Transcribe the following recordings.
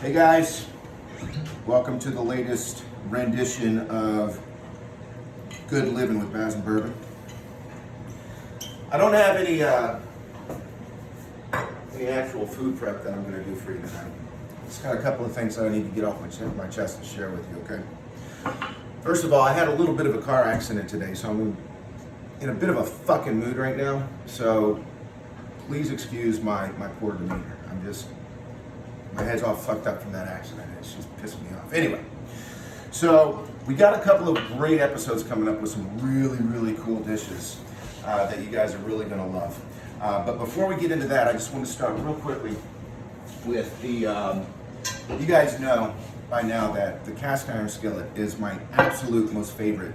Hey guys, welcome to the latest rendition of Good Living with Baz and Bourbon. I don't have any actual food prep that I'm going to do for you tonight. Just got a couple of things that I need to get off my chest and share with you, okay? First of all, I had a little bit of a car accident today, so I'm in a bit of a fucking mood right now, so please excuse my poor demeanor. My head's all fucked up from that accident. It's just pissing me off. Anyway, so we got a couple of great episodes coming up with some really, really cool dishes that you guys are really gonna love. But before we get into that, I just want to start real quickly with the, you guys know by now that the cast iron skillet is my absolute most favorite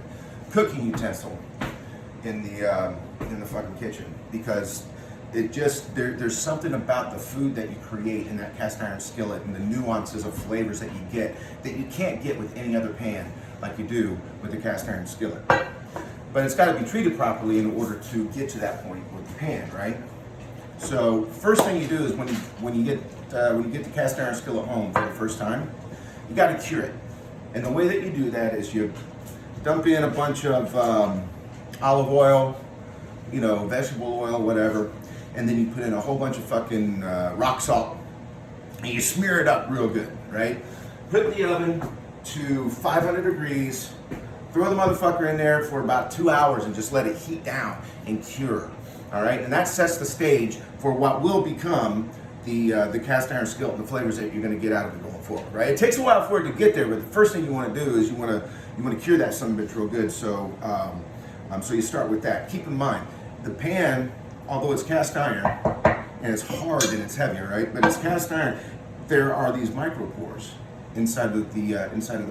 cooking utensil in the fucking kitchen, because it just, there's something about the food that you create in that cast iron skillet and the nuances of flavors that you get that you can't get with any other pan like you do with the cast iron skillet. But it's got to be treated properly in order to get to that point with the pan, right? So first thing you do is when you get the cast iron skillet home for the first time, you got to cure it. And the way that you do that is you dump in a bunch of olive oil, you know, vegetable oil, whatever, and then you put in a whole bunch of fucking rock salt, and you smear it up real good, right? Put it in the oven to 500 degrees, throw the motherfucker in there for about 2 hours and just let it heat down and cure, all right? And that sets the stage for what will become the cast iron skillet and the flavors that you're gonna get out of it going forward, right? It takes a while for it to get there, but the first thing you wanna do is you wanna cure that son of a bitch real good, so you start with that. Keep in mind, the pan, although it's cast iron, and it's hard and it's heavy, right? But it's cast iron, there are these micropores inside of the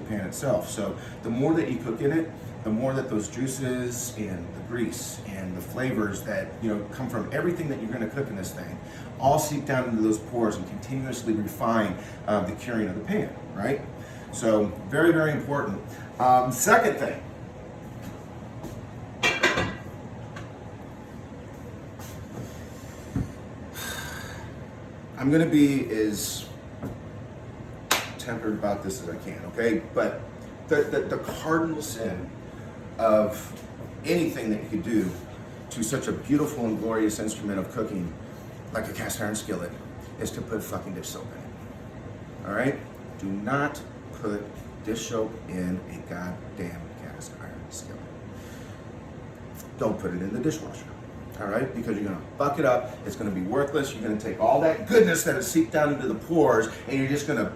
pan itself. So the more that you cook in it, the more that those juices and the grease and the flavors that, you know, come from everything that you're gonna cook in this thing all seep down into those pores and continuously refine the curing of the pan, right? So very, very important. Second thing, I'm gonna be as tempered about this as I can, okay? But the cardinal sin of anything that you could do to such a beautiful and glorious instrument of cooking like a cast iron skillet is to put fucking dish soap in it, all right? Do not put dish soap in a goddamn cast iron skillet. Don't put it in the dishwasher. All right, because you're gonna fuck it up, it's gonna be worthless, you're gonna take all that goodness that has seeped down into the pores and you're just gonna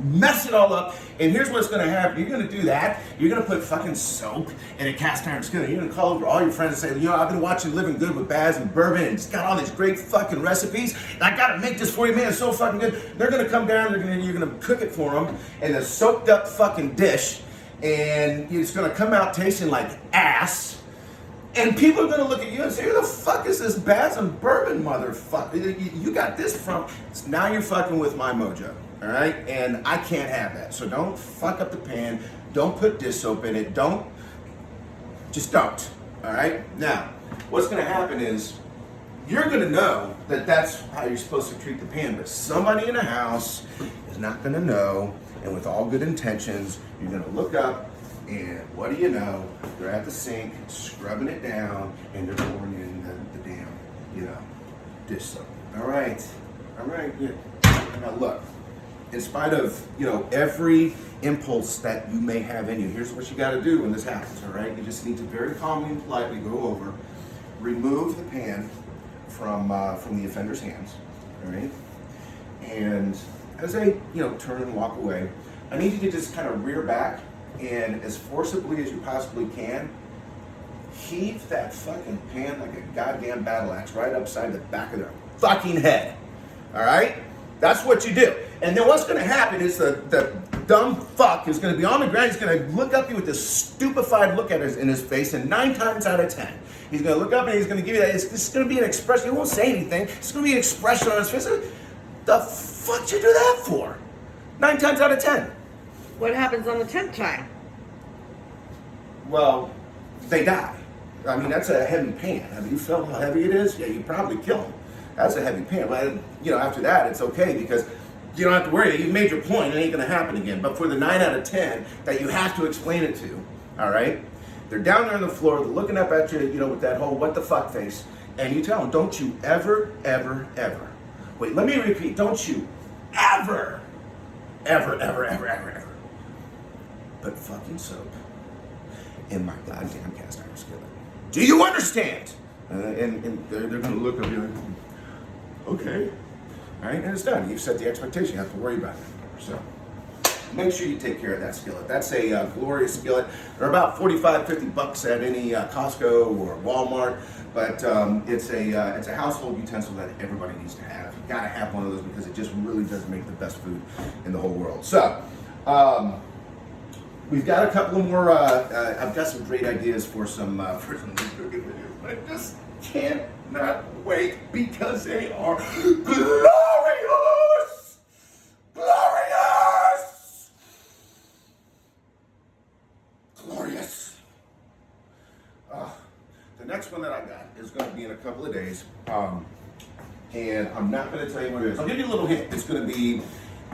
mess it all up. And here's what's gonna happen: you're gonna do that, you're gonna put fucking soap in a cast iron skillet, you're gonna call over all your friends and say, you know, I've been watching Living Good with Baz and Bourbon, and it's got all these great fucking recipes, and I gotta make this for you, man, it's so fucking good. They're gonna come down, you're gonna cook it for them in a soaked up fucking dish, and it's gonna come out tasting like ass. And people are gonna look at you and say, who the fuck is this Baz and Bourbon motherfucker? You got this from, now you're fucking with my mojo, all right? And I can't have that. So don't fuck up the pan, don't put dish soap in it, just don't, all right? Now, what's gonna happen is, you're gonna know that that's how you're supposed to treat the pan, but somebody in the house is not gonna know, and with all good intentions, you're gonna look up, and what do you know? They're at the sink, scrubbing it down, and they're pouring in the damn, you know, dish soap. All right, good. Now look, in spite of, you know, every impulse that you may have in you, here's what you got to do when this happens. All right, you just need to very calmly and politely go over, remove the pan from the offender's hands. All right, and as they, you know, turn and walk away, I need you to just kind of rear back, and as forcibly as you possibly can, heave that fucking pan like a goddamn battle axe right upside the back of their fucking head. All right? That's what you do. And then what's gonna happen is the dumb fuck is gonna be on the ground, he's gonna look up at you with this stupefied look in his face, and 9 times out of 10, he's gonna look up and he's gonna give you that, it's gonna be an expression, he won't say anything, it's gonna be an expression on his face. The fuck did you do that for? 9 times out of 10. What happens on the 10th time? Well, they die. I mean, that's a heavy pan. Have you felt how heavy it is? Yeah, you probably kill them. That's a heavy pan. But, you know, after that, it's okay because you don't have to worry. You've made your point. It ain't going to happen again. But for the 9 out of 10 that you have to explain it to, all right? They're down there on the floor. They're looking up at you, with that whole what the fuck face. And you tell them, don't you ever, ever, ever. Wait, let me repeat. Don't you ever, ever, ever, ever, ever, ever put fucking soap in my goddamn cast iron skillet. Do you understand? And they're going to look at you like, okay. All right, and it's done. You've set the expectation. You have to worry about it. So make sure you take care of that skillet. That's a glorious skillet. They're about $45-50 at any Costco or Walmart, but it's a household utensil that everybody needs to have. You gotta have one of those because it just really does make the best food in the whole world. So we've got a couple of more. I've got some great ideas for some cooking videos. I just cannot wait because they are glorious. Glorious. The next one that I got is going to be in a couple of days, and I'm not going to tell you what it is. I'll give you a little hint. It's going to be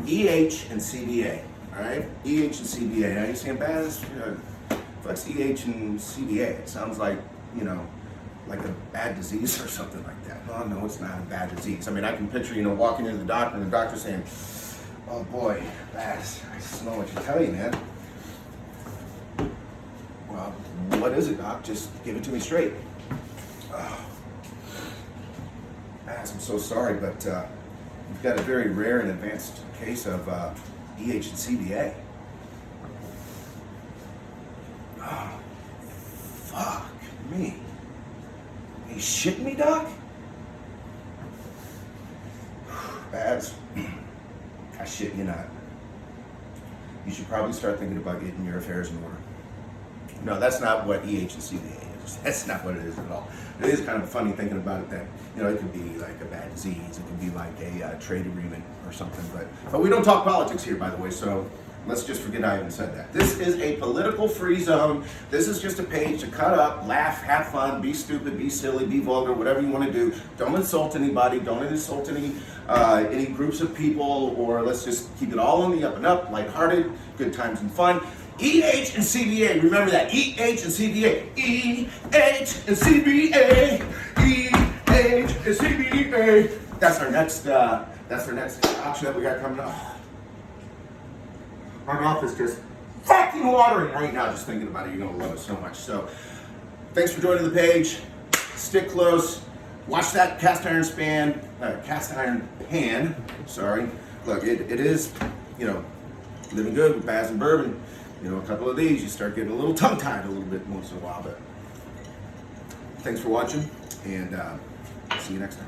EH and CBA. All right, EH and CBA. Now you're saying, Baz, what's EH and CBA? It sounds like like a bad disease or something like that. No, it's not a bad disease. I mean, I can picture walking into the doctor and the doctor saying, "Oh boy, Baz, I just don't know what to tell you, man." Well, what is it, doc? Just give it to me straight. Baz, I'm so sorry, but you've got a very rare and advanced case of EH and CBA. Oh, fuck me. Are you shitting me, doc? Baz, I shit you not. You should probably start thinking about getting your affairs in order. No, that's not what EH and CBA is. That's not what it is at all. It is kind of funny thinking about it that, it could be like a bad disease. It could be like a trade agreement or something. But we don't talk politics here, by the way, so let's just forget I even said that. This is a political free zone. This is just a page to cut up, laugh, have fun, be stupid, be silly, be vulgar, whatever you want to do. Don't insult anybody. Don't insult any groups of people, or let's just keep it all on the up and up, lighthearted, good times and fun. EH and CBA, remember that. EH and CBA. EH and CBA. EH and CBA. That's our next option that we got coming up. My mouth is just fucking watering right now just thinking about it. You're gonna love it so much. So thanks for joining the page. Stick close. Watch that cast iron pan. Sorry. Look, it is, living good with Baz and bourbon. A couple of these, you start getting a little tongue-tied a little bit once in a while. But thanks for watching, and see you next time.